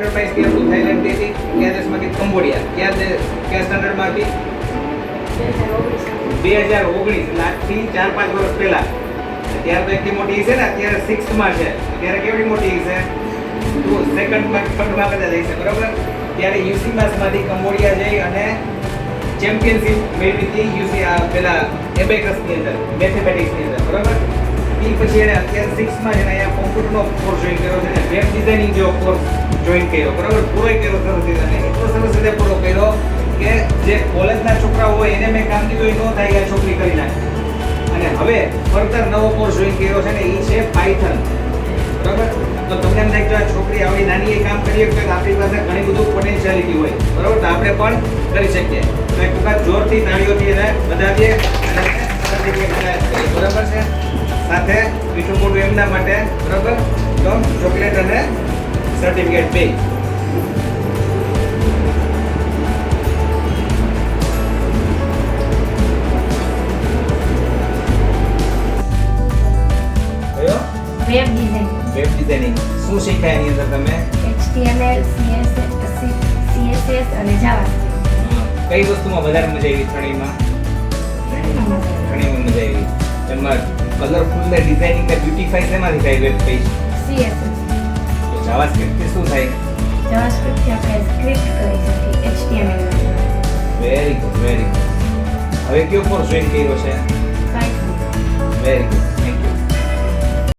સ્ટાન્ડર્ડમાં scale તો Thailand હતી, કયા દેશમાંથી કંબોડિયા, કયા સ્ટાન્ડર્ડમાંથી 2019, એટલે આજથી 4-5 વર્ષ પહેલા. ત્યારે તો એટલી મોટી છે ને, અત્યારે 6th છે. ત્યારે કેવડી મોટી છે? તો સેકન્ડમાં થર્ડમાં બધા જઈ છે, બરોબર? ત્યારે યુસીમાસમાંથી કંબોડિયા જઈ અને ચેમ્પિયનશિપ મેળવી હતી યુસી પેલા એબેકસની અંદર, મેથેમેટિક્સની અંદર, બરોબર? એ પછી એને અત્યારે 6માં છે ને અહીંયા કોમ્પ્યુટરનો કોર્સ જોઈન કર્યો છે ને વેબ ડિઝાઇનિંગ જેવો કોર્સ જોઈન કર્યો, બરોબર? પૂરો કર્યો સરસ રીતે, અને એટલો સરસ રીતે પૂરો કર્યો કે જે કોલેજના છોકરાઓ હોય એને મેં કામ કીધું એ ન થાય, આ છોકરી કરી નાખે. અને હવે ફર્ધર નવો કોર્સ જોઈન કર્યો છે ને એ છે પાયથન, બરોબર? તો તમને એમ થાય કે આ છોકરી આવડી નાની એ કામ કરીએ તો આપણી પાસે ઘણી બધું પોટેન્શિયાલિટી હોય, બરોબર? તો આપણે પણ કરી શકીએ. તો એક વખત જોરથી તાળીઓથી એને વધાવીએ અને સર્ટિફિકેટ કરીએ, બરોબર છે? સાથે બીજું મોટું એમના માટે, બરોબર? તો ચોકલેટ અને સર્ટિફિકેટ બે. Web design. વેબ ડિઝાઇનિંગ શું શીખ્યા એની અંદર તમે? HTML, CSS અને જાવા. કઈ વસ્તુમાં વધારે મજા આવી? ત્રણેયમાં મજા આવી. એમાં કલરફુલ ને ડિઝાઇનિંગ ને બ્યુટીફાઈ શેમાંથી થાય વેબ પેજ? CSS. તો જાવાસ્ક્રિપ્ટ થી શું થાય? જાવાસ્ક્રિપ્ટ થી આપણે સ્ક્રિપ્ટ કરી શકીએ HTML. Very good, very good. હવે કયો કોર્સ જોઈન કર્યો છે? Python. Very good.